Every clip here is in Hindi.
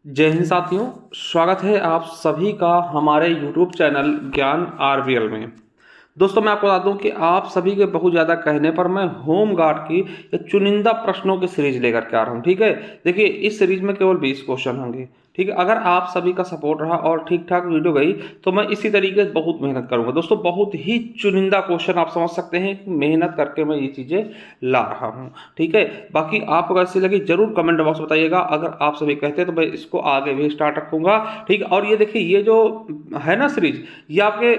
जय हिंद साथियों, स्वागत है आप सभी का हमारे YouTube चैनल ज्ञान आरवीएल में। दोस्तों मैं आपको बता दूं कि आप सभी के बहुत ज़्यादा कहने पर मैं होम गार्ड की एक चुनिंदा प्रश्नों की सीरीज लेकर के आ रहा हूं। ठीक है, देखिए इस सीरीज में केवल 20 क्वेश्चन होंगे। ठीक है, अगर आप सभी का सपोर्ट रहा और ठीक ठाक वीडियो गई तो मैं इसी तरीके से बहुत मेहनत करूंगा। दोस्तों बहुत ही चुनिंदा क्वेश्चन, आप समझ सकते हैं कि मेहनत करके मैं ये चीज़ें ला रहा हूँ। ठीक है, बाकी आपको कैसी लगी जरूर कमेंट बॉक्स में बताइएगा। अगर आप सभी कहते हैं तो मैं इसको आगे भी स्टार्ट रखूंगा। ठीक है, और ये देखिए ये जो है ना सीरीज, ये आपके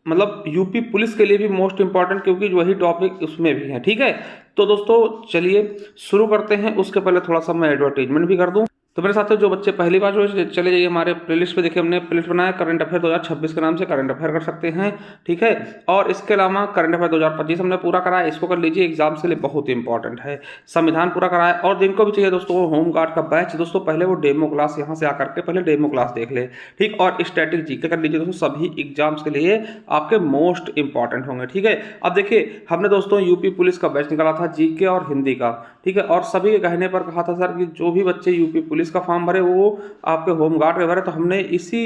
मतलब यूपी पुलिस के लिए भी मोस्ट इंपॉर्टेंट, क्योंकि वही टॉपिक उसमें भी है। ठीक है, तो दोस्तों चलिए शुरू करते हैं। उसके पहले थोड़ा सा मैं एडवर्टीजमेंट भी कर दूं। तो मेरे साथ जो बच्चे पहली बार जो चले जाइए हमारे प्लेलिस्ट पे, देखिए हमने प्लेलिस्ट बनाया करंट अफेयर 2026 के नाम से, करंट अफेयर कर सकते हैं। ठीक है, और इसके अलावा करंट अफेयर 2025 हमने पूरा कराया, इसको कर लीजिए, एग्जाम्स के लिए बहुत इंपॉर्टेंट है। संविधान पूरा कराया, और जिनको भी चाहिए दोस्तों होम गार्ड का बैच, दोस्तों पहले वो डेमो क्लास यहाँ से आकर के पहले डेमो क्लास देख ले। ठीक, और स्टैटिक जीके कर लीजिए दोस्तों, सभी एग्जाम्स के लिए आपके मोस्ट इंपॉर्टेंट होंगे। ठीक है, अब देखिए हमने दोस्तों यूपी पुलिस का बैच निकाला था जीके और हिंदी का। ठीक है, और सभी के कहने पर कहा था सर कि जो भी बच्चे यूपी पुलिस का फॉर्म भरे वो आपके होम गार्ड के भरे, तो हमने इसी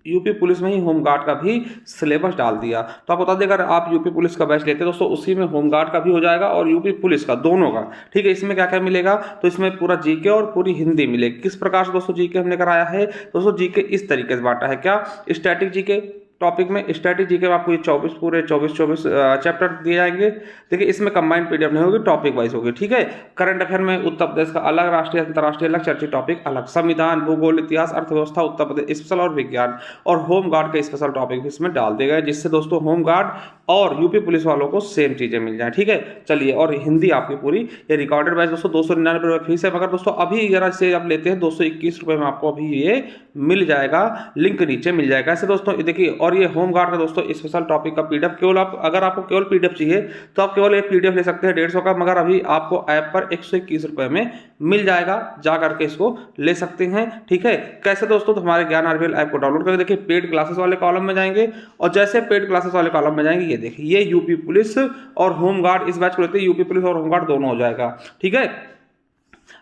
यूपी पुलिस में ही होम गार्ड का भी सिलेबस डाल दिया। तो आप बता दें, अगर आप यूपी पुलिस का बैच लेते हैं दोस्तों, उसी में होम गार्ड का भी हो जाएगा और यूपी पुलिस का, दोनों का। ठीक है, इसमें क्या क्या मिलेगा, तो इसमें पूरा जीके और पूरी हिंदी मिलेगी। किस प्रकार से दोस्तों जीके हमने कराया है, दोस्तों जीके इस तरीके से बांटा है। क्या स्टैटिक जीके टॉपिक में, स्टैटिक जीके में आपको ये 24 पूरे 24 चैप्टर दिए जाएंगे। देखिए इसमें कंबाइंड पीडीएफ नहीं होगी, टॉपिक वाइज होगी। ठीक है, करंट अफेयर में उत्तर प्रदेश का अलग, राष्ट्रीय अंतर्राष्ट्रीय अलग, चर्चित टॉपिक अलग, संविधान, भूगोल, इतिहास, अर्थव्यवस्था, उत्तर प्रदेश स्पेशल और विज्ञान, और होम गार्ड के स्पेशल टॉपिक भी इसमें डाल दिए गए, जिससे दोस्तों होम गार्ड और यूपी पुलिस वालों को सेम चीजें मिल जाए। ठीक है, चलिए, और हिंदी आपकी पूरी ये रिकॉर्डेड बैच दोस्तों 299 फीस है, मगर दोस्तों अभी अगर से आप लेते हैं 221 रुपए में आपको अभी ये मिल जाएगा, लिंक नीचे मिल जाएगा। ऐसे दोस्तों देखिए, और ये होम गार्ड का दोस्तों स्पेशल टॉपिक का पीडीएफ केवल आप, अगर आपको केवल पीडीएफ चाहिए तो आप केवल एक पीडीएफ ले सकते हैं 150 का, मगर अभी आपको ऐप पर 121 रुपए में मिल जाएगा, जा करके इसको ले सकते हैं। ठीक है, कैसे दोस्तों, तो हमारे ज्ञान आरवीएल ऐप को डाउनलोड करके देखिए पेड क्लासेस वाले कॉलम में जाएंगे, और जैसे पेड क्लासेस वाले कॉलम में जाएंगे ये देखिए ये यूपी पुलिस और होम गार्ड इस बैच को लेते हैं, यूपी पुलिस और होम गार्ड दोनों हो जाएगा। ठीक है,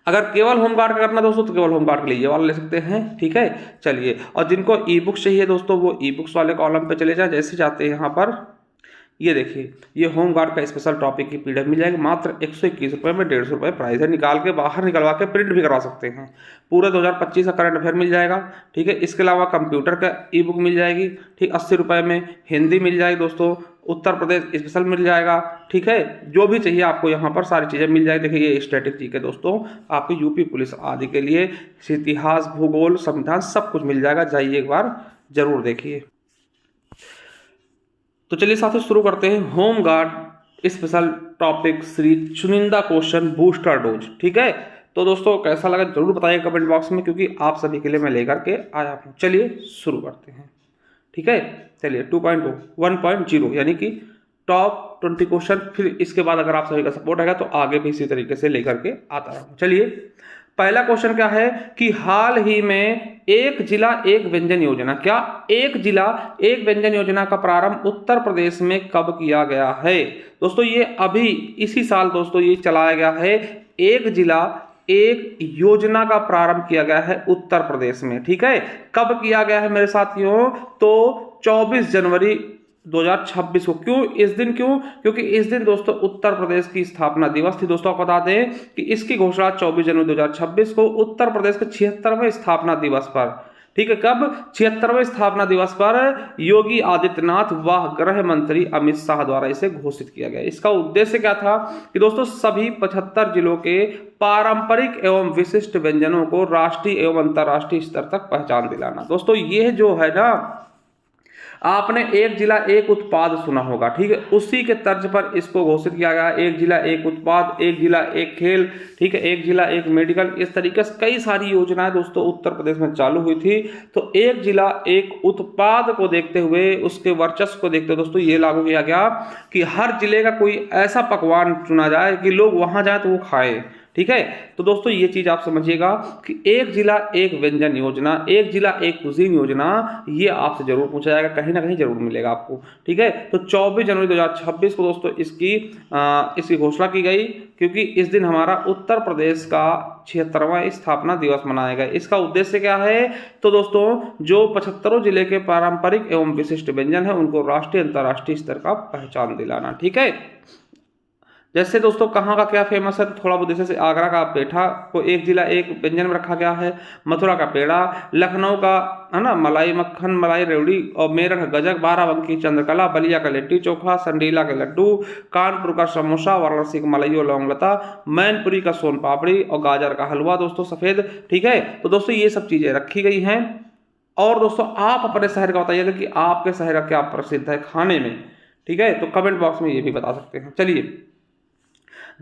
अगर केवल होम गार्ड का करना दोस्तों तो केवल होम गार्ड के लिए ये वाला ले सकते हैं। ठीक है, चलिए, और जिनको ई बुक्स चाहिए दोस्तों वो ई बुक्स वाले कॉलम पे चले जाए। जैसे जाते हैं यहाँ पर, ये देखिए ये होम गार्ड का स्पेशल टॉपिक की पीडीएफ मिल जाएगी, मात्र 121 रुपये में, 150 रुपये प्राइस है। निकाल के बाहर निकलवा के प्रिंट भी करवा सकते हैं। पूरा 2025 का करंट अफेयर मिल जाएगा। ठीक है, इसके अलावा कंप्यूटर का ई बुक मिल जाएगी, ठीक 80 रुपये में, हिंदी मिल जाएगी दोस्तों, उत्तर प्रदेश स्पेशल मिल जाएगा। ठीक है, जो भी चाहिए आपको यहाँ पर सारी चीज़ें मिल जाएगी। देखिए ये स्टैटिक जीके दोस्तों आपके यूपी पुलिस आदि के लिए, इतिहास, भूगोल, संविधान सब कुछ मिल जाएगा, जाइए एक बार जरूर देखिए। तो चलिए साथियों शुरू करते हैं home guard special topic series, चुनिंदा क्वेश्चन, बूस्टर डोज। ठीक है, तो दोस्तों कैसा लगा जरूर बताइए कमेंट बॉक्स में, क्योंकि आप सभी के लिए मैं लेकर के आया हूँ। चलिए शुरू करते हैं। ठीक है, चलिए 2.0 1.0 यानी कि टॉप 20 क्वेश्चन, फिर इसके बाद अगर आप सभी का सपोर्ट रहेगा तो आगे भी इसी तरीके से लेकर के आता रहूँ। चलिए पहला क्वेश्चन क्या है कि हाल ही में एक जिला एक व्यंजन योजना, क्या एक जिला एक व्यंजन योजना का प्रारंभ उत्तर प्रदेश में कब किया गया है। दोस्तों ये अभी इसी साल दोस्तों ये चलाया गया है, एक जिला एक योजना का प्रारंभ किया गया है उत्तर प्रदेश में। ठीक है, कब किया गया है मेरे साथियों, तो 24 जनवरी 2026 को। क्यों इस दिन, क्योंकि इस दिन दोस्तों उत्तर प्रदेश की स्थापना दिवस थी। दोस्तों आपको बता दें कि इसकी घोषणा 24 जनवरी 2026 को उत्तर प्रदेश के 76वें स्थापना दिवस पर, ठीक है, कब 76वें स्थापना दिवस पर योगी आदित्यनाथ व गृह मंत्री अमित शाह द्वारा इसे घोषित किया गया। इसका उद्देश्य क्या था कि दोस्तों सभी 75 जिलों के पारंपरिक एवं विशिष्ट व्यंजनों को राष्ट्रीय एवं अंतर्राष्ट्रीय स्तर तक पहचान दिलाना। दोस्तों ये जो है ना, आपने एक जिला एक उत्पाद सुना होगा, ठीक है, उसी के तर्ज पर इसको घोषित किया गया, एक जिला एक उत्पाद, एक जिला एक खेल, ठीक है, एक जिला एक मेडिकल। इस तरीके से कई सारी योजनाएं दोस्तों उत्तर प्रदेश में चालू हुई थी। तो एक जिला एक उत्पाद को देखते हुए, उसके वर्चस्व को देखते हुए दोस्तों ये लागू किया गया कि हर जिले का कोई ऐसा पकवान चुना जाए कि लोग वहां जाए तो वो खाएं। ठीक है। तो दोस्तों ये चीज आप समझिएगा कि एक जिला एक व्यंजन योजना, एक जिला एक कुजीन योजना, ये आपसे जरूर पूछा जाएगा, कहीं ना कहीं जरूर मिलेगा आपको। ठीक है। तो 24 जनवरी 2026 को दोस्तों इसकी घोषणा की गई, क्योंकि इस दिन हमारा उत्तर प्रदेश का 76वां स्थापना दिवस मनाया गया। इसका उद्देश्य क्या है? तो दोस्तों जो 75 जिले के पारंपरिक एवं विशिष्ट व्यंजन है उनको राष्ट्रीय अंतर्राष्ट्रीय स्तर का पहचान दिलाना। ठीक है। जैसे दोस्तों कहाँ का क्या फेमस है, तो थोड़ा बहुत जैसे आगरा का पेठा को एक जिला एक व्यंजन में रखा गया है, मथुरा का पेड़ा, लखनऊ का है ना मलाई मक्खन मलाई रेवड़ी, और मेरठ का गजक, बाराबंकी चंद्रकला, बलिया का लिट्टी चोखा, संडीला के लड्डू, कानपुर का समोसा, वाराणसी का मलई और लौंगलता, मैनपुरी का सोन पापड़ी और गाजर का हलवा दोस्तों सफेद। ठीक है। तो दोस्तों ये सब चीजें रखी गई हैं। और दोस्तों आप अपने शहर का बताइएगा कि आपके शहर का क्या प्रसिद्ध है खाने में। ठीक है। तो कमेंट बॉक्स में ये भी बता सकते हैं। चलिए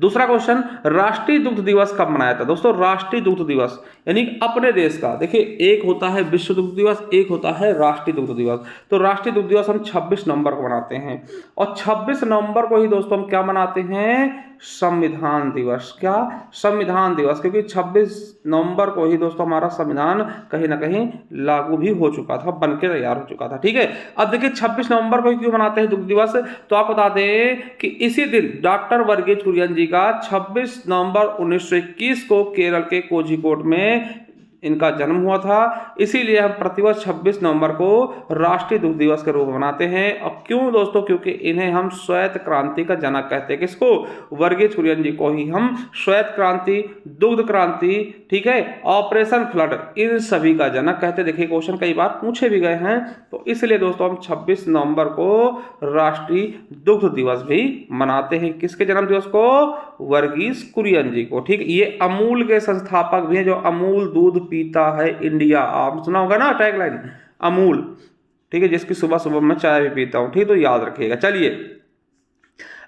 दूसरा क्वेश्चन, राष्ट्रीय दुग्ध दिवस कब मनाया था? दोस्तों राष्ट्रीय दुग्ध दिवस यानी अपने देश का, देखिए एक होता है विश्व दुग्ध दिवस, एक होता है राष्ट्रीय दुग्ध दिवस। तो राष्ट्रीय दुग्ध दिवस हम 26 नवंबर को मनाते हैं, और 26 नवंबर को ही दोस्तों हम क्या मनाते हैं? संविधान दिवस। क्या? संविधान दिवस, क्योंकि 26 नवंबर को ही दोस्तों हमारा संविधान कहीं ना कहीं लागू भी हो चुका था, बनके तैयार हो चुका था। ठीक है। अब देखिए 26 नवंबर को ही क्यों मनाते हैं दुग्ध दिवस, तो आप बता दें कि इसी दिन डॉक्टर वर्गीज कुरियन जी का 26 नवंबर 1921 को केरल के कोझिकोड में इनका जन्म हुआ था। इसीलिए हम प्रतिवर्ष 26 नवंबर को राष्ट्रीय दुग्ध दिवस के रूप में मनाते हैं। और क्यों दोस्तों? क्योंकि इन्हें हम श्वेत क्रांति का जनक कहते हैं। किसको? वर्गीज कुरियन जी को ही हम श्वेत क्रांति, दुग्ध क्रांति, ठीक है, ऑपरेशन फ्लड, इन सभी का जनक कहते। देखिए क्वेश्चन कई बार पूछे भी गए हैं। तो इसलिए दोस्तों हम 26 नवंबर को राष्ट्रीय दुग्ध दिवस भी मनाते हैं। किसके जन्म दिवस को? वर्गीज कुरियन जी को। ठीक। ये अमूल के संस्थापक भी हैं, जो अमूल दूध पीता है इंडिया। आप सुना होगा ना टैगलाइन, अमूल। ठीक है। जिसकी सुबह सुबह मैं चाय भी पीता हूं। ठीक। तो याद रखिएगा। चलिए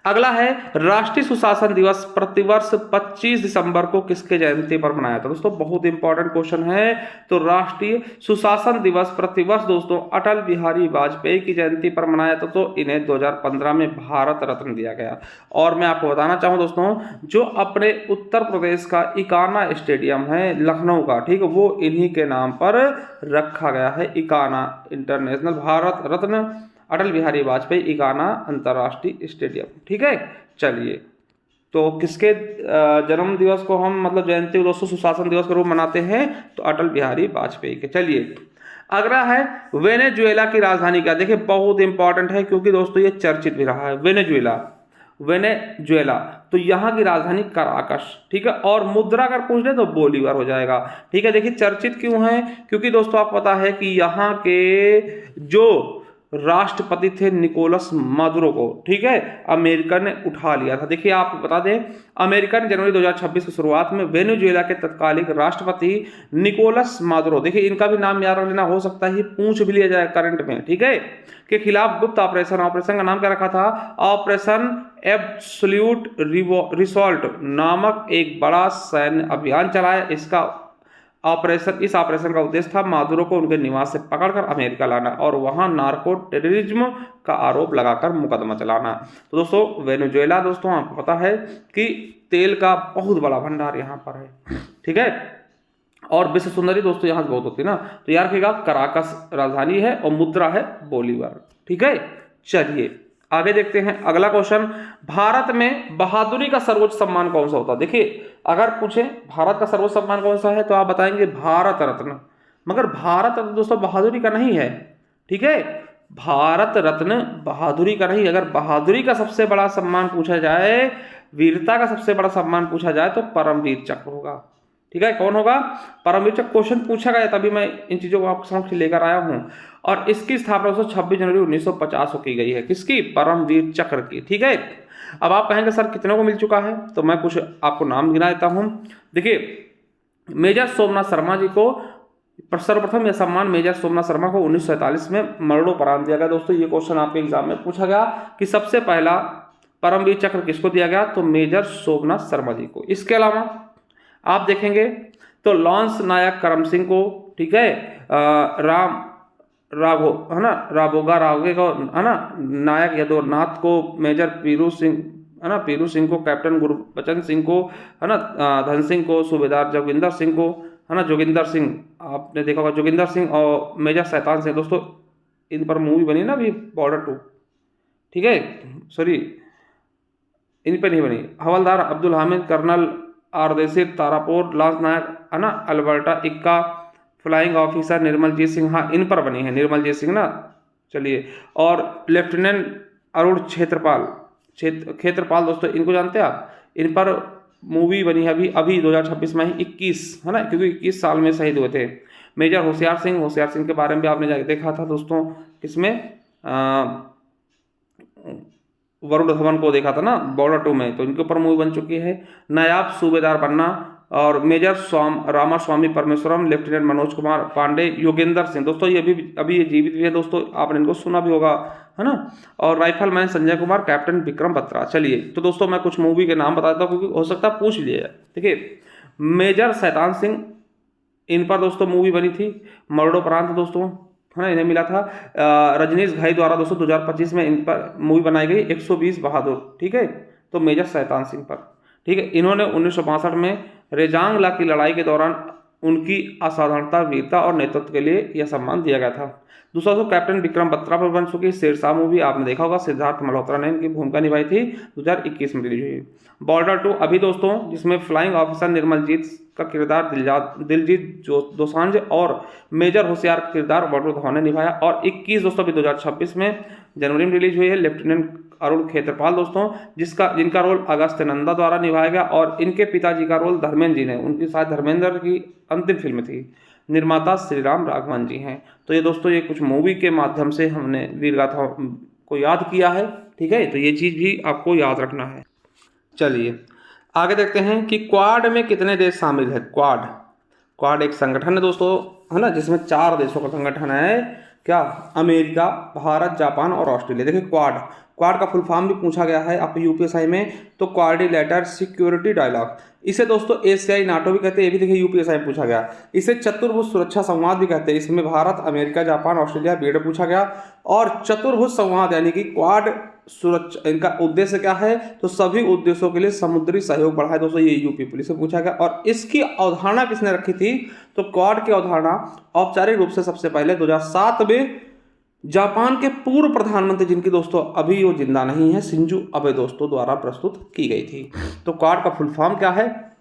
अगला है राष्ट्रीय सुशासन दिवस प्रतिवर्ष 25 दिसंबर को किसके जयंती पर मनाया था? दोस्तों बहुत इंपॉर्टेंट क्वेश्चन है। तो राष्ट्रीय सुशासन दिवस प्रतिवर्ष दोस्तों अटल बिहारी वाजपेयी की जयंती पर मनाया था। तो इन्हें 2015 में भारत रत्न दिया गया। और मैं आपको बताना चाहूँ दोस्तों, जो अपने उत्तर प्रदेश का इकाना स्टेडियम है लखनऊ का, ठीक है, वो इन्हीं के नाम पर रखा गया है। इकाना इंटरनेशनल भारत रत्न अटल बिहारी वाजपेयी इकाना अंतर्राष्ट्रीय स्टेडियम। ठीक है। चलिए तो किसके जन्म दिवस को हम मतलब जयंती दोस्तों सुशासन दिवस के रूप मनाते हैं? तो अटल बिहारी वाजपेयी के। चलिए अगला है वेनेजुएला की राजधानी क्या? देखिए बहुत इंपॉर्टेंट है, क्योंकि दोस्तों ये चर्चित भी रहा है। वेनेजुएला तो यहाँ की राजधानी कराकस। ठीक है। और मुद्रा अगर पूछ ले तो बोलीवार हो जाएगा। ठीक है। देखिए चर्चित क्यों है? क्योंकि दोस्तों आपको पता है कि यहाँ के जो राष्ट्रपति थे निकोलस मादुरो को, ठीक है, अमेरिका ने उठा लिया था। देखिए आप बता दें, अमेरिका ने जनवरी 2026 की शुरुआत में वेनेजुएला के तत्कालीन राष्ट्रपति निकोलस मादुरो, देखिए इनका भी नाम याद रख लेना, हो सकता है पूछ भी लिया जाए करंट में, ठीक है, के खिलाफ गुप्त ऑपरेशन का नाम क्या रखा था? ऑपरेशन एब्सोल्यूट रिसॉल्ट नामक एक बड़ा सैन्य अभियान चलाया। इस ऑपरेशन का उद्देश्य था मादुरो को उनके निवास से पकड़कर अमेरिका लाना और वहां नार्को टेररिज्म का आरोप लगाकर मुकदमा चलाना। तो दोस्तों वेनेजुएला दोस्तों आपको पता है कि तेल का बहुत बड़ा भंडार यहाँ पर है। ठीक है। और विश्व सुंदरी दोस्तों यहाँ बहुत होती है ना, तो याद रखिएगा कराकस राजधानी है और मुद्रा है बोलीवार। ठीक है। चलिए आगे देखते हैं अगला क्वेश्चन, भारत में बहादुरी का सर्वोच्च सम्मान कौन सा होता है? देखिए अगर पूछे भारत का सर्वोच्च सम्मान कौन सा है तो आप बताएंगे भारत रत्न, मगर भारत रत्न दोस्तों बहादुरी का नहीं है। ठीक है। भारत रत्न बहादुरी का नहीं। अगर बहादुरी का सबसे बड़ा सम्मान पूछा जाए, वीरता का सबसे बड़ा सम्मान पूछा जाए तो परमवीर चक्र होगा। ठीक है। कौन होगा? परमवीर चक्र। क्वेश्चन पूछा गया तभी मैं इन चीजों को आपके समक्ष लेकर आया हूं। और इसकी स्थापना 26 जनवरी 1950 को की गई है। किसकी? परमवीर चक्र की। ठीक है। अब आप कहेंगे सर कितनों को मिल चुका है, तो मैं कुछ आपको नाम गिना देता हूं। देखिए मेजर सोमनाथ शर्मा जी को सर्वप्रथम यह सम्मान मेजर सोमनाथ शर्मा को 1947 में मरणोपरांत दिया गया। दोस्तों ये क्वेश्चन आपके एग्जाम में पूछा गया कि सबसे पहला परमवीर चक्र किसको दिया गया, तो मेजर सोमनाथ शर्मा जी को। इसके अलावा आप देखेंगे तो लॉन्स नायक करम सिंह को, ठीक है, राघोगा राघवे को, है ना, नायक यदुनाथ को, मेजर पीरू सिंह है ना, पीरू सिंह को, कैप्टन गुरबचन सिंह को, है ना, धन सिंह को, सूबेदार जोगिंदर सिंह को, है ना, जोगिंदर सिंह आपने देखा होगा, जोगिंदर सिंह और मेजर शैतान सिंह। दोस्तों इन पर मूवी बनी ना अभी बॉर्डर 2, ठीक है, सॉरी इन पर नहीं बनी। हवलदार अब्दुल हामिद, कर्नल आरदेसिर तारापुर, लांस नायक, है ना, अल्बर्टा इक्का, फ्लाइंग ऑफिसर निर्मलजीत सिंह, हाँ इन पर बनी है निर्मलजीत सिंह ना। चलिए, और लेफ्टिनेंट अरुण क्षेत्रपाल दोस्तों इनको जानते हैं आप, इन पर मूवी बनी है अभी अभी 2026 में ही 21, है ना, क्योंकि 21 साल में शहीद हुए थे। मेजर होशियार सिंह के बारे में आपने देखा था दोस्तों, किसमें वरुण धवन को देखा था ना बॉर्डर 2 में, तो इनके ऊपर मूवी बन चुकी है। नायाब सूबेदार बनना, और मेजर रामास्वामी परमेश्वरम, लेफ्टिनेंट मनोज कुमार पांडे, योगेंद्र सिंह दोस्तों ये अभी ये जीवित भी है दोस्तों, आपने इनको सुना भी होगा, है ना, और राइफलमैन संजय कुमार, कैप्टन विक्रम बत्रा। चलिए तो दोस्तों मैं कुछ मूवी के नाम बताता हूँ, क्योंकि हो सकता है पूछ लिए, ठीक है। मेजर शैतान सिंह, इन पर दोस्तों मूवी बनी थी, मरणोपरांत दोस्तों, है ना, इन्हें मिला था रजनीश घाई द्वारा दोस्तों 2025 में इन पर मूवी बनाई गई 120 बहादुर, ठीक है। तो मेजर शैतान सिंह पर, ठीक है, इन्होंने 1962 में रेजांगला की लड़ाई के दौरान उनकी असाधारणता, वीरता और नेतृत्व के लिए यह सम्मान दिया गया था। दूसरा तो कैप्टन विक्रम बत्रा पर बन चुकी शेरशाह मूवी आपने देखा होगा, सिद्धार्थ मल्होत्रा ने इनकी भूमिका निभाई थी, 2021 में रिलीज हुई। बॉर्डर 2 अभी दोस्तों, जिसमें फ्लाइंग ऑफिसर निर्मलजीत का किरदार दिलजीत दोसांझ और मेजर होशियार का किरदार वरुण धवन ने निभाया। और 21 दोस्तों अभी 2026 में जनवरी में रिलीज हुई है, लेफ्टिनेंट अरुण क्षेत्रपाल दोस्तों, जिनका रोल अगस्त नंदा द्वारा निभाया गया, और इनके पिताजी का रोल धर्मेंद्र जी ने, उनकी शायद धर्मेंद्र की अंतिम फिल्म थी। निर्माता श्रीराम राघवन जी हैं। तो ये दोस्तों ये कुछ मूवी के माध्यम से हमने वीर गाथा को याद किया है, ठीक है, तो ये चीज़ भी आपको याद रखना है। चलिए आगे देखते हैं कि क्वाड में कितने देश शामिल है। क्वाड एक संगठन है दोस्तों, है ना, जिसमें 4 देशों का संगठन है, क्या, अमेरिका, भारत, जापान और ऑस्ट्रेलिया। देखिए क्वाड का फुल फॉर्म भी पूछा गया है आप यूपीएसआई में, तो क्वाड्रिलेटरल सिक्योरिटी डायलॉग, इसे दोस्तों एशियाई नाटो भी कहते हैं, ये भी देखिए यूपीएसआई में पूछा गया। इसे चतुर्भुज सुरक्षा संवाद भी कहते हैं, इसमें Bharat, America, Japan, Australia Beed पूछा गया। और चतुर्भुज संवाद यानी कि क्वाड सुरक्षा, इनका उद्देश्य क्या है, तो सभी उद्देश्यों के लिए समुद्री सहयोग बढ़ाए दोस्तों, ये यूपी पुलिस से पूछा गया। और इसकी अवधारणा किसने रखी थी, तो क्वाड की अवधारणा औपचारिक रूप से सबसे पहले 2007 में जापान के पूर्व प्रधानमंत्री, जिनकी दोस्तों अभी वो जिंदा नहीं है, शिंजो अबे दोस्तों द्वारा प्रस्तुत की गई थी। तो क्वाड का फुल फॉर्म क्या है,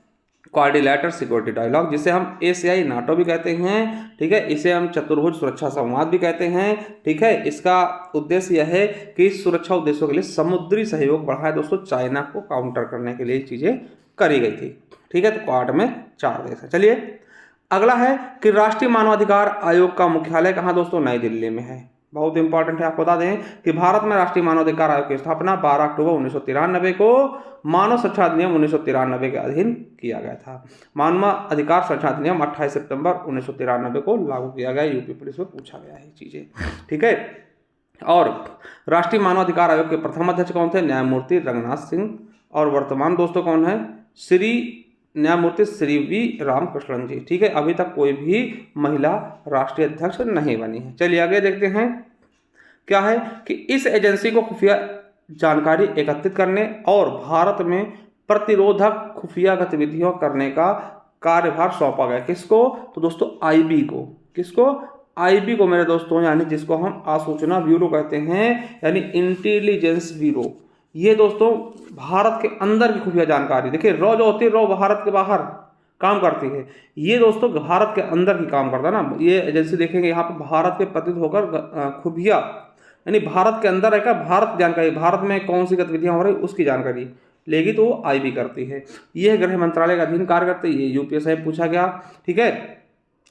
क्वाड्रिलेटरल सिक्योरिटी डायलॉग, जिसे हम एशियाई नाटो भी कहते हैं, ठीक है, इसे हम चतुर्भुज सुरक्षा संवाद भी कहते हैं, ठीक है। इसका उद्देश्य यह है कि सुरक्षा उद्देश्यों के लिए समुद्री सहयोग बढ़ाए दोस्तों, चाइना को काउंटर करने के लिए चीजें करी गई थी, ठीक है। तो क्वाड में 4 देश है। चलिए अगला है कि राष्ट्रीय मानवाधिकार आयोग का मुख्यालय कहाँ दोस्तों, नई दिल्ली में है। बहुत इंपॉर्टेंट है, आपको बता दें कि भारत में राष्ट्रीय मानवाधिकार आयोग की स्थापना 12 अक्टूबर 1993 को मानव संरक्षण अधिनियम 1993 के अधीन किया गया था। मानव अधिकार संरक्षण अधिनियम 28 सितंबर 1993 को लागू किया गया, यूपी पुलिस में पूछा गया है चीजें, ठीक है। और राष्ट्रीय मानवाधिकार आयोग के प्रथम अध्यक्ष कौन थे, न्यायमूर्ति रंगनाथ सिंह, और वर्तमान दोस्तों कौन है, न्यायमूर्ति श्री वी रामकृष्णन जी, ठीक है। अभी तक कोई भी महिला राष्ट्रीय अध्यक्ष नहीं बनी है। चलिए आगे देखते हैं, क्या है कि इस एजेंसी को खुफिया जानकारी एकत्रित करने और भारत में प्रतिरोधक खुफिया गतिविधियों करने का कार्यभार सौंपा गया। किसको, तो दोस्तों आईबी को। किसको, आईबी को मेरे दोस्तों, यानी जिसको हम आसूचना ब्यूरो कहते हैं, यानी इंटेलिजेंस ब्यूरो। ये दोस्तों भारत के अंदर की खुफिया जानकारी, देखिए रॉ जो होती है, रॉ भारत के बाहर काम करती है, ये दोस्तों भारत के अंदर की काम करता है ना। ये एजेंसी देखेंगे यहाँ पर भारत के प्रतिनिधि होकर खुफिया, यानी भारत के अंदर रहकर भारत की जानकारी, भारत में कौन सी गतिविधियां हो रही उसकी जानकारी लेगी, तो वो आईबी करती है। यह गृह मंत्रालय का अधीन कार्य करती है, ये यूपीएसआई पूछा गया, ठीक है।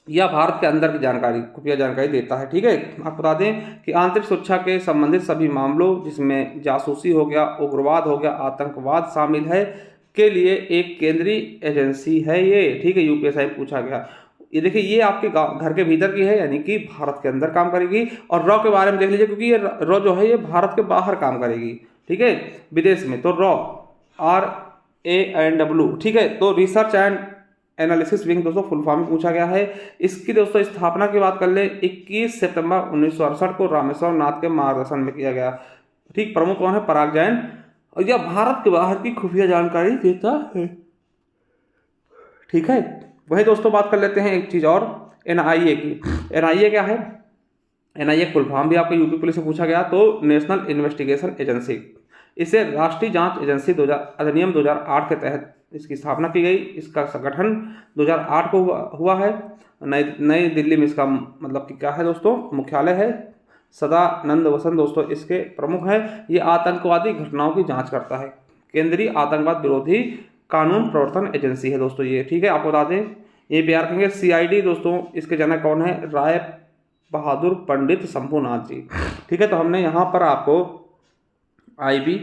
या भारत के अंदर की जानकारी, खुफिया जानकारी देता है, ठीक है। आपको बता दें कि आंतरिक सुरक्षा के संबंधित सभी मामलों, जिसमें जासूसी हो गया, उग्रवाद हो गया, आतंकवाद शामिल है, के लिए एक केंद्रीय एजेंसी है ये, ठीक है। यूपीएसआई पूछा गया। ये देखिए ये आपके घर के भीतर की है, यानी कि भारत के अंदर काम करेगी। और रॉ के बारे में देख लीजिए, क्योंकि ये रॉ जो है ये भारत के बाहर काम करेगी, ठीक है, विदेश में। तो रॉ RANW, ठीक है। तो रिसर्च एंड एनालिसिस विंग दोस्तों फुल फॉर्म में पूछा गया है। इसकी दोस्तों स्थापना की बात कर ले 21 सितंबर 1968 को रामेश्वर नाथ के मार्गदर्शन में किया गया, ठीक। प्रमुख कौन है, पराग जैन, और यह भारत के बाहर की खुफिया जानकारी देता है। ठीक है, वही दोस्तों बात कर लेते हैं एक चीज़ और, एनआईए की। एनआईए क्या है? एनआईए फुल फॉर्म भी आपको यूपी पुलिस से पूछा गया, तो नेशनल इन्वेस्टिगेशन एजेंसी। इसे राष्ट्रीय जांच एजेंसी 2000 अधिनियम 2008 के तहत इसकी स्थापना की गई। इसका संगठन 2008 को हुआ है। नई दिल्ली में इसका मतलब कि क्या है दोस्तों, मुख्यालय है। सदानंद वसंत दोस्तों इसके प्रमुख हैं। ये आतंकवादी घटनाओं की जांच करता है। केंद्रीय आतंकवाद विरोधी कानून प्रवर्तन एजेंसी है दोस्तों ये। ठीक है, आपको बता दें ये भी याद रखेंगे। सीआईडी दोस्तों इसके जनक कौन है? राय बहादुर पंडित शंभुनाथ जी। ठीक है, तो हमने यहाँ पर आपको आईबी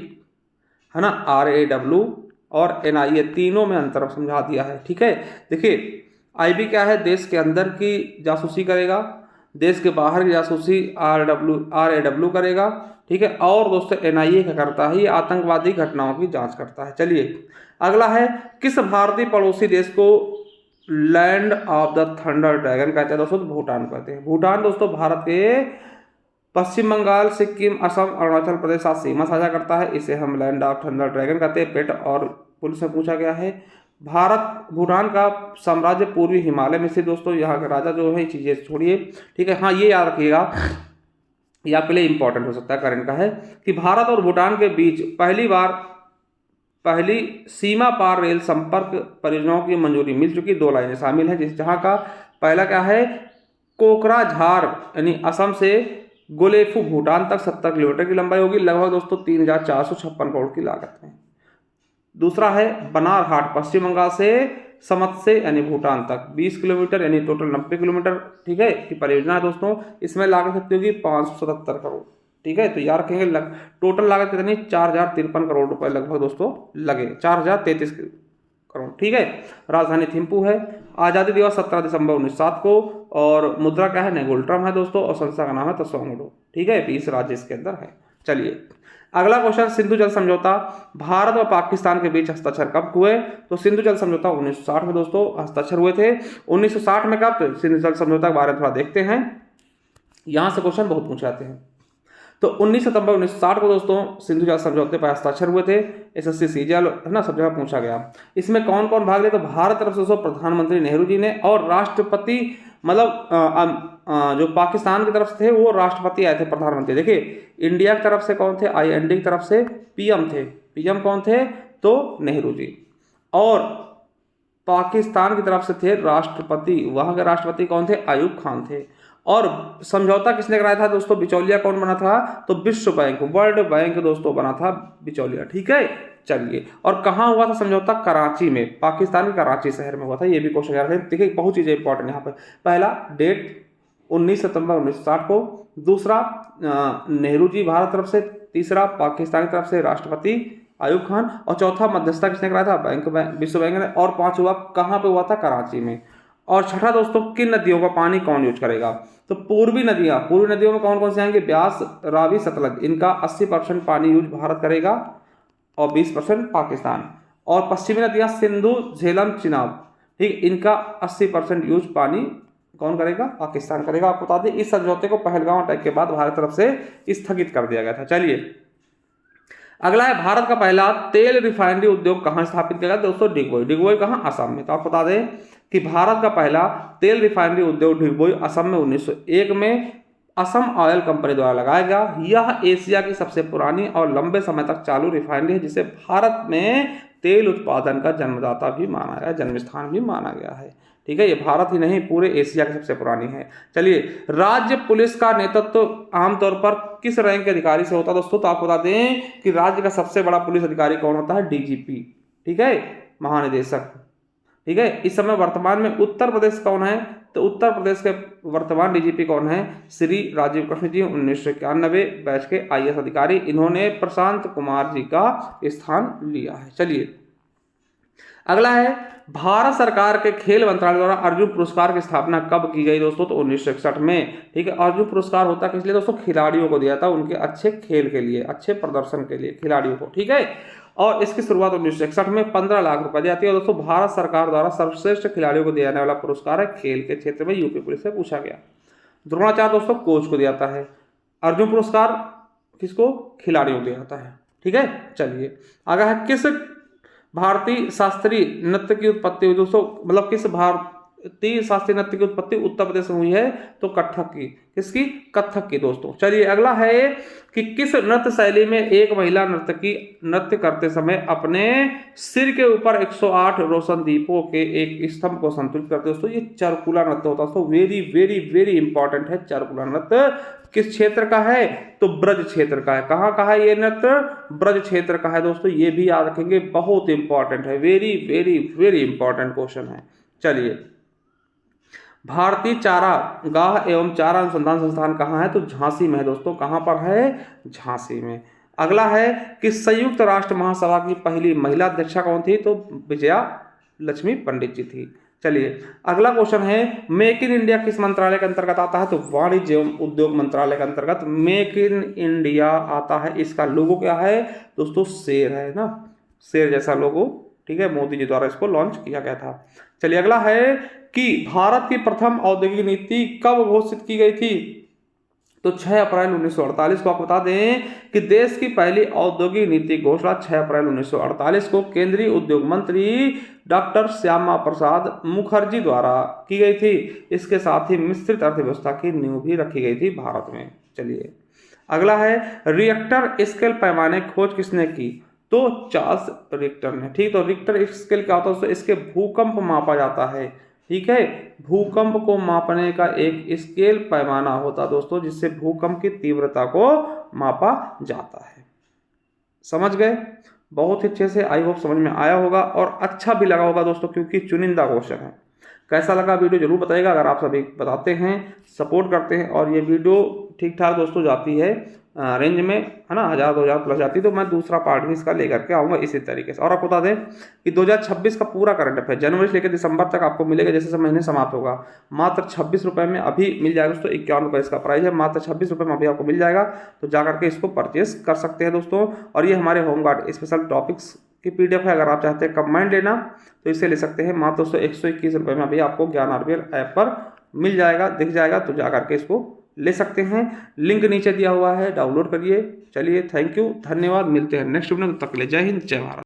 है ना, RAW और NIA तीनों में अंतर समझा दिया है। ठीक है, देखिए आईबी क्या है? देश के अंदर की जासूसी करेगा, देश के बाहर की जासूसी RAW करेगा। ठीक है, और दोस्तों NIA क्या करता है? ये आतंकवादी घटनाओं की जांच करता है। चलिए अगला है, किस भारतीय पड़ोसी देश को land of the thunder dragon कहते हैं दोस्तों? तो भूटान कहते हैं। भूटान दोस्तों भारत के पश्चिम बंगाल, सिक्किम, असम, अरुणाचल प्रदेश साथ सीमा साझा करता है। इसे हम लैंड ऑफ थंडर ड्रैगन कहते हैं। पेट और पुलिस में पूछा गया है। भारत भूटान का साम्राज्य पूर्वी हिमालय में स्थित दोस्तों, यहाँ के राजा जो है, चीजें छोड़िए। ठीक है, हाँ ये याद रखिएगा, ये आपके लिए इंपॉर्टेंट हो सकता है, करंट का है, कि भारत और भूटान के बीच पहली सीमा पार रेल संपर्क परियोजनाओं की मंजूरी मिल चुकी। 2 लाइनें शामिल हैं, जिस जहां का पहला क्या है? कोकराझार यानी असम से गोलेफू भूटान तक 70 किलोमीटर की लंबाई होगी, लगभग दोस्तों 3456 करोड़ की लागत में। दूसरा है बनारहाट पश्चिम बंगाल से समत्से यानी भूटान तक 20 किलोमीटर यानी टोटल 90 किलोमीटर। ठीक है, की परियोजना है दोस्तों। इसमें लागत कितनी होगी? 577 करोड़। ठीक है, तो याद रखेंगे टोटल लागत कितनी? 4053 करोड़ रुपए लगभग दोस्तों लगे, 4033 करोड़। ठीक है, राजधानी थिम्पू है। आज़ादी दिवस 17 दिसंबर 1907 को, और मुद्रा क्या है? नेगोल्ट्रम है दोस्तों, और संस्था का नाम है तसोंगडो। ठीक है, 20 राज्य इसके अंदर है। चलिए अगला क्वेश्चन, सिंधु जल समझौता भारत और पाकिस्तान के बीच हस्ताक्षर कब हुए? तो सिंधु जल समझौता 1960 में दोस्तों हस्ताक्षर हुए थे। 1960 में कब? तो सिंधु जल समझौता के बारे में थोड़ा देखते हैं, यहां से क्वेश्चन बहुत पूछे जाते हैं। तो 19 सितंबर 1960 को दोस्तों सिंधु जल समझौते पर हस्ताक्षर हुए थे। SSC CGL है ना, सब जगह पूछा गया। इसमें कौन कौन भाग लिया? तो भारत तरफ से प्रधानमंत्री नेहरू जी ने, और राष्ट्रपति मतलब जो पाकिस्तान की तरफ से थे वो राष्ट्रपति आए थे, प्रधानमंत्री। देखिए इंडिया की तरफ से कौन थे? IND की तरफ से PM थे। PM कौन थे? तो नेहरू जी। और पाकिस्तान की तरफ से थे राष्ट्रपति, वहां के राष्ट्रपति कौन थे? अयूब खान थे। और समझौता किसने कराया था दोस्तों? बिचौलिया कौन बना था? तो विश्व बैंक, वर्ल्ड बैंक दोस्तों बना था बिचौलिया। ठीक है, चलिए और कहाँ हुआ था समझौता? कराची में, पाकिस्तान के कराची शहर में हुआ था। ये भी क्वेश्चन याद रखें। देखिए बहुत चीजें इंपॉर्टेंट यहाँ पर। पहला डेट 19 सितंबर 1960 को, दूसरा नेहरू जी भारत तरफ से, तीसरा पाकिस्तान की तरफ से राष्ट्रपति अयूब खान, और चौथा मध्यस्थता किसने कराया था? विश्व बैंक ने, और पांचवा कहाँ पे हुआ था? कराची में। और छठा दोस्तों, किन नदियों का पानी कौन यूज करेगा? तो पूर्वी नदियों में कौन कौन से आएंगे? ब्यास, रावी, सतलज। इनका 80% पानी यूज भारत करेगा और 20% पाकिस्तान। और पश्चिमी नदियां सिंधु, झेलम, चिनाब, ठीक, इनका 80% यूज पानी कौन करेगा? पाकिस्तान करेगा। आपको बता दें इस समझौते को पहलगांव अटैक के बाद भारत तरफ से स्थगित कर दिया गया था। चलिए अगला है, भारत का पहला तेल रिफाइनरी उद्योग कहां स्थापित किया गया? दोस्तों डिगबोई। डिगबोई कहां? असम में। तो आप बता दें कि भारत का पहला तेल रिफाइनरी उद्योग डिगबोई असम में 1901 में असम ऑयल कंपनी द्वारा लगाया गया। यह एशिया की सबसे पुरानी और लंबे समय तक चालू रिफाइनरी है, जिसे भारत में तेल उत्पादन का जन्मदाता भी माना गया, जन्मस्थान भी माना गया है। ठीक है, ये भारत ही नहीं पूरे एशिया की सबसे पुरानी है। चलिए राज्य पुलिस का नेतृत्व आमतौर पर किस रैंक के अधिकारी से होता है दोस्तों? तो आपको बता दें कि राज्य का सबसे बड़ा पुलिस अधिकारी कौन होता है? DGP। ठीक है, महानिदेशक। ठीक है, इस समय वर्तमान में उत्तर प्रदेश कौन है? तो उत्तर प्रदेश के वर्तमान DGP कौन है? श्री राजीव कृष्ण जी, 1991 बैच के IAS अधिकारी। इन्होंने प्रशांत कुमार जी का स्थान लिया है। चलिए अगला है, भारत सरकार के खेल मंत्रालय द्वारा अर्जुन पुरस्कार की स्थापना कब की गई दोस्तों? तो 1961 में। ठीक है, अर्जुन पुरस्कार होता किस लिए दोस्तों? खिलाड़ियों को दिया था, उनके अच्छे खेल के लिए, अच्छे प्रदर्शन के लिए खिलाड़ियों को। ठीक है, और इसकी शुरुआत 1961 में 15 लाख रुपए दी जाती है। और दोस्तों भारत सरकार द्वारा सर्वश्रेष्ठ खिलाड़ियों को दिया जाने वाला पुरस्कार है खेल के क्षेत्र में, यूपी पुलिस से पूछा गया। द्रोणाचार्य दोस्तों कोच को दिया जाता है। अर्जुन पुरस्कार किसको? खिलाड़ियों को दिया जाता है। ठीक है। चलिए अगर है किस भारतीय शास्त्रीय नृत्य की उत्पत्ति हुई दोस्तों, मतलब किस भारतीय शास्त्रीय नृत्य की उत्पत्ति उत्तर प्रदेश में हुई है, तो कथक की। किसकी? कथक की दोस्तों। चलिए अगला है कि किस नृत्य शैली में एक महिला नर्तकी नृत्य करते समय अपने सिर के ऊपर 108 रोशन दीपों के एक स्तंभ को संतुलित करते। दोस्तों ये चारकुला नृत्य होता है दोस्तों, वेरी वेरी वेरी इंपॉर्टेंट है। चारकुला नृत्य किस क्षेत्र का है, तो ब्रज क्षेत्र का है। कहाँ का है ये नृत्य? ब्रज क्षेत्र का है दोस्तों, ये भी याद रखेंगे, बहुत इंपॉर्टेंट है, very very very important question है। चलिए भारतीय चारागाह एवं चारा अनुसंधान संस्थान कहाँ है, तो झांसी में है दोस्तों। कहाँ पर है? झांसी में। अगला है कि संयुक्त राष्ट्र महासभा की पहली महिला अध्यक्षा कौन थी, तो विजया लक्ष्मी पंडित जी थी। चलिए अगला क्वेश्चन है मेक इन इंडिया किस मंत्रालय के अंतर्गत आता है, तो वाणिज्य एवं उद्योग मंत्रालय के अंतर्गत मेक इन इंडिया आता है। इसका लोगो क्या है दोस्तों? शेर है ना, शेर जैसा लोगो, ठीक है। मोदी जी द्वारा इसको लॉन्च किया गया था। चलिए अगला है कि भारत की प्रथम औद्योगिक नीति कब घोषित की गई थी, तो 6 अप्रैल 1948 को। आपको बता दें कि देश की पहली औद्योगिक नीति घोषणा 6 अप्रैल 1948 को केंद्रीय उद्योग मंत्री डॉक्टर श्यामा प्रसाद मुखर्जी द्वारा की गई थी। इसके साथ ही मिश्रित अर्थव्यवस्था की नींव भी रखी गई थी भारत में। चलिए अगला है रिएक्टर स्केल पैमाने खोज किसने की, तो चार्ल्स रिक्टर ने। ठीक, तो रिक्टर स्केल क्या होता है दोस्तों? इसके भूकंप मापा जाता है, ठीक है। भूकंप को मापने का एक स्केल पैमाना होता है दोस्तों, जिससे भूकंप की तीव्रता को मापा जाता है। समझ गए? बहुत अच्छे से, आई होप समझ में आया होगा और अच्छा भी लगा होगा दोस्तों, क्योंकि चुनिंदा क्वेश्चन है। कैसा लगा वीडियो जरूर बताइएगा। अगर आप सभी बताते हैं, सपोर्ट करते हैं और ये वीडियो ठीक ठाक दोस्तों जाती है रेंज में, है ना, 1000-2000 प्लस जाती है, तो मैं दूसरा पार्ट भी इसका लेकर के आऊँगा इसी तरीके से। और आपको बता दें कि 2026 का पूरा करंट अफेयर जनवरी से लेकर दिसंबर तक आपको मिलेगा। जैसे महीने समाप्त होगा मात्र 26 रुपये में अभी मिल जाएगा दोस्तों। 51 रुपये इसका प्राइस है, मात्र 26 रुपये में अभी आपको मिल जाएगा। तो जाकर के इसको परचेस कर सकते हैं दोस्तों। और ये हमारे होमगार्ड स्पेशल टॉपिक्स की PDF है। अगर आप चाहते हैं कंबाइंड लेना तो इसे ले सकते हैं। मात्र दोस्तों 121 रुपये में अभी आपको ज्ञान RVL ऐप पर मिल जाएगा, दिख जाएगा। तो जाकर के इसको ले सकते हैं, लिंक नीचे दिया हुआ है, डाउनलोड करिए। चलिए थैंक यू, धन्यवाद, मिलते हैं नेक्स्ट वीडियो में। तब तक के लिए जय हिंद, जय भारत।